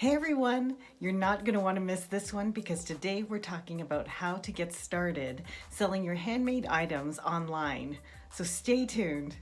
Hey everyone, you're not going to want to miss this one because today we're talking about how to get started selling your handmade items online. So stay tuned.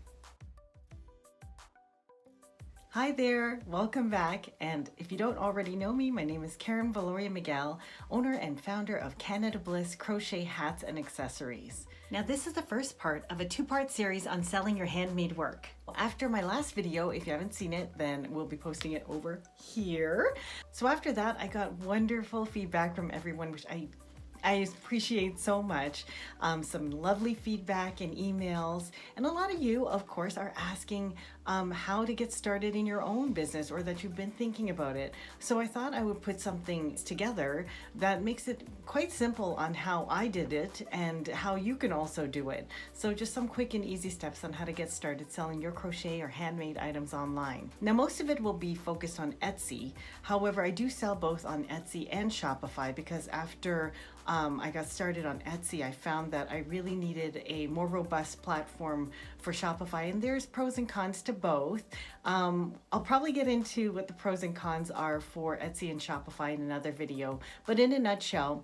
Hi there, welcome back. And if you don't already know me, my name is Viloria-Miguel, owner and founder of Canada Bliss crochet hats and accessories. Now this is the first part of a two-part series on selling your handmade work. After my last video, if you haven't seen it, then we'll be posting it over here. So after that, I got wonderful feedback from everyone, which I appreciate so much. Some lovely feedback and emails, and a lot of you, of course, are asking how to get started in your own business or that you've been thinking about it. So I thought I would put something together that makes it quite simple on how I did it and how you can also do it. So just some quick and easy steps on how to get started selling your crochet or handmade items online. Now most of it will be focused on Etsy. However, I do sell both on Etsy and Shopify because after I got started on Etsy, I found that I really needed a more robust platform for Shopify, and there's pros and cons to both. I'll probably get into what the pros and cons are for Etsy and Shopify in another video, but in a nutshell,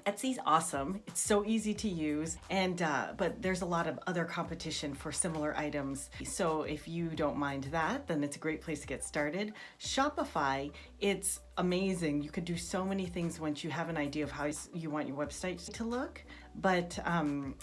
Etsy's awesome. It's so easy to use, and but there's a lot of other competition for similar items. So if you don't mind that, then it's a great place to get started. Shopify, it's amazing. You could do so many things once you have an idea of how you want your website to look, but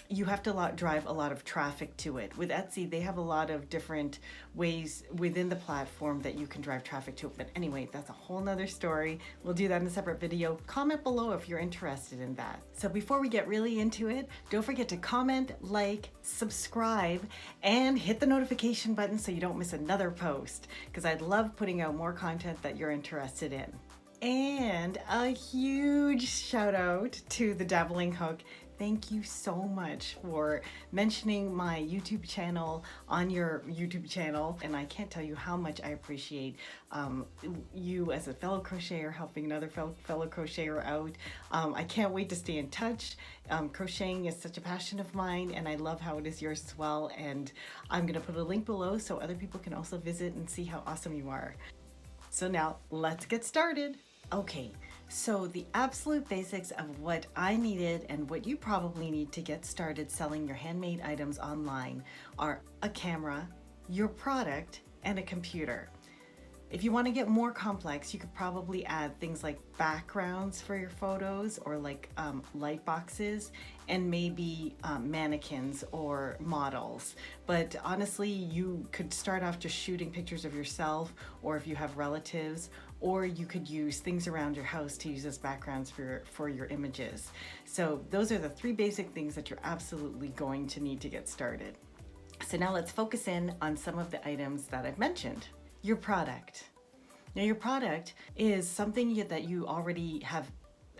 you have to drive a lot of traffic to it. With Etsy, they have a lot of different ways within the platform that you can drive traffic to it. But anyway, that's a whole nother story. We'll do that in a separate video. Comment below if you're interested in that. So before we get really into it, don't forget to comment, like, subscribe, and hit the notification button so you don't miss another post, because I'd love putting out more content that you're interested in. And a huge shout out to the Dabbling Hook. Thank you so much for mentioning my YouTube channel on your YouTube channel. And I can't tell you how much I appreciate you as a fellow crocheter helping another fellow crocheter out. I can't wait to stay in touch. Crocheting is such a passion of mine, and I love how it is yours as well. And I'm gonna put a link below so other people can also visit and see how awesome you are. So now let's get started. Okay, so the absolute basics of what I needed and what you probably need to get started selling your handmade items online are a camera, your product, and a computer. If you want to get more complex, you could probably add things like backgrounds for your photos, or like light boxes, and maybe mannequins or models. But honestly, you could start off just shooting pictures of yourself, or if you have relatives, or you could use things around your house to use as backgrounds for your images. So those are the three basic things that you're absolutely going to need to get started. So now let's focus in on some of the items that I've mentioned. Your product. Now your product is something that you already have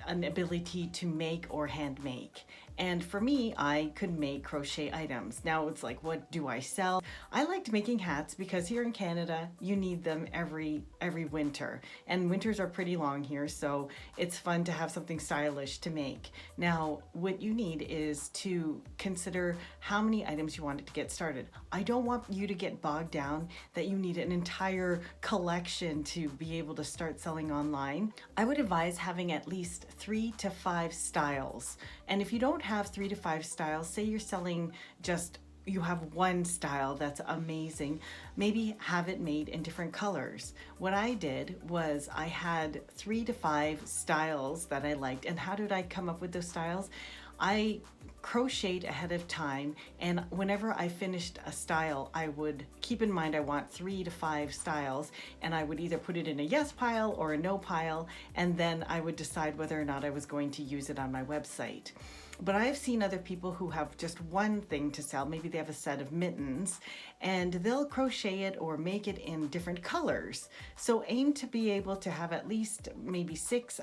an ability to make or hand make. And for me, I could make crochet items. Now it's like, what do I sell? I liked making hats because here in Canada, you need them every winter. And winters are pretty long here, so it's fun to have something stylish to make. Now, what you need is to consider how many items you want to get started. I don't want you to get bogged down that you need an entire collection to be able to start selling online. I would advise having at least 3 to 5 styles. And if you don't have 3 to 5 styles, say you're selling you have one style that's amazing, maybe have it made in different colors. What I did was I had 3 to 5 styles that I liked. And how did I come up with those styles? I crocheted ahead of time, and whenever I finished a style, I would keep in mind I want 3 to 5 styles, and I would either put it in a yes pile or a no pile, and then I would decide whether or not I was going to use it on my website. But I've seen other people who have just one thing to sell. Maybe they have a set of mittens and they'll crochet it or make it in different colors. So aim to be able to have at least maybe six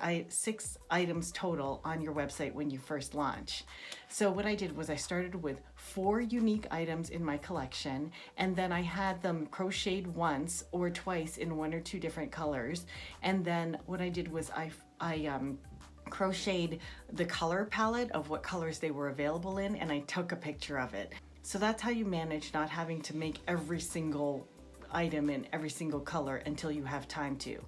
items total on your website when you first launch. So what I did was I started with 4 unique items in my collection, and then I had them crocheted once or twice in 1 or 2 different colors. And then what I did was I crocheted the color palette of what colors they were available in, and I took a picture of it. So that's how you manage not having to make every single item in every single color until you have time to.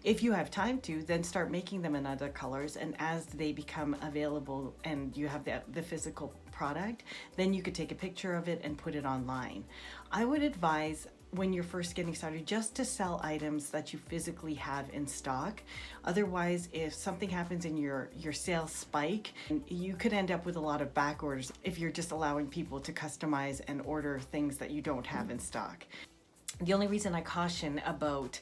If you have time to, then start making them in other colors, and as they become available and you have the physical product, then you could take a picture of it and put it online. I would advise, when you're first getting started, just to sell items that you physically have in stock. Otherwise, if something happens in your sales spike, you could end up with a lot of back orders if you're just allowing people to customize and order things that you don't have in stock. The only reason I caution about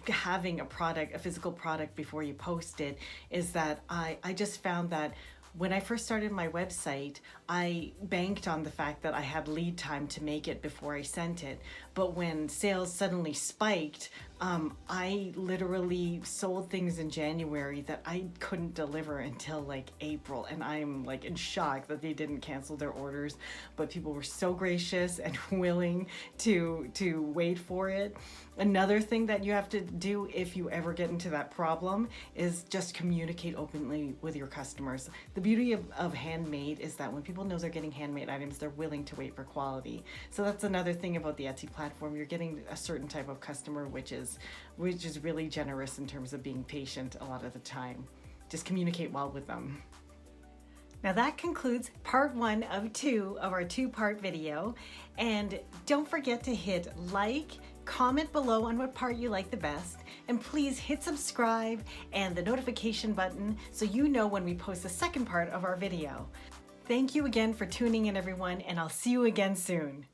having a physical product before you post it, is that I just found that when I first started my website, I banked on the fact that I had lead time to make it before I sent it. But when sales suddenly spiked, I literally sold things in January that I couldn't deliver until like April, and I'm like in shock that they didn't cancel their orders, but people were so gracious and willing to wait for it. Another thing that you have to do if you ever get into that problem is just communicate openly with your customers. The beauty of handmade is that when people know they're getting handmade items, they're willing to wait for quality. So that's another thing about the Etsy platform. You're getting a certain type of customer which is really generous in terms of being patient a lot of the time. Just communicate well with them. Now that concludes part 1 of 2 of our 2-part video. And don't forget to hit like, comment below on what part you like the best, and please hit subscribe and the notification button so you know when we post the second part of our video. Thank you again for tuning in, everyone, and I'll see you again soon.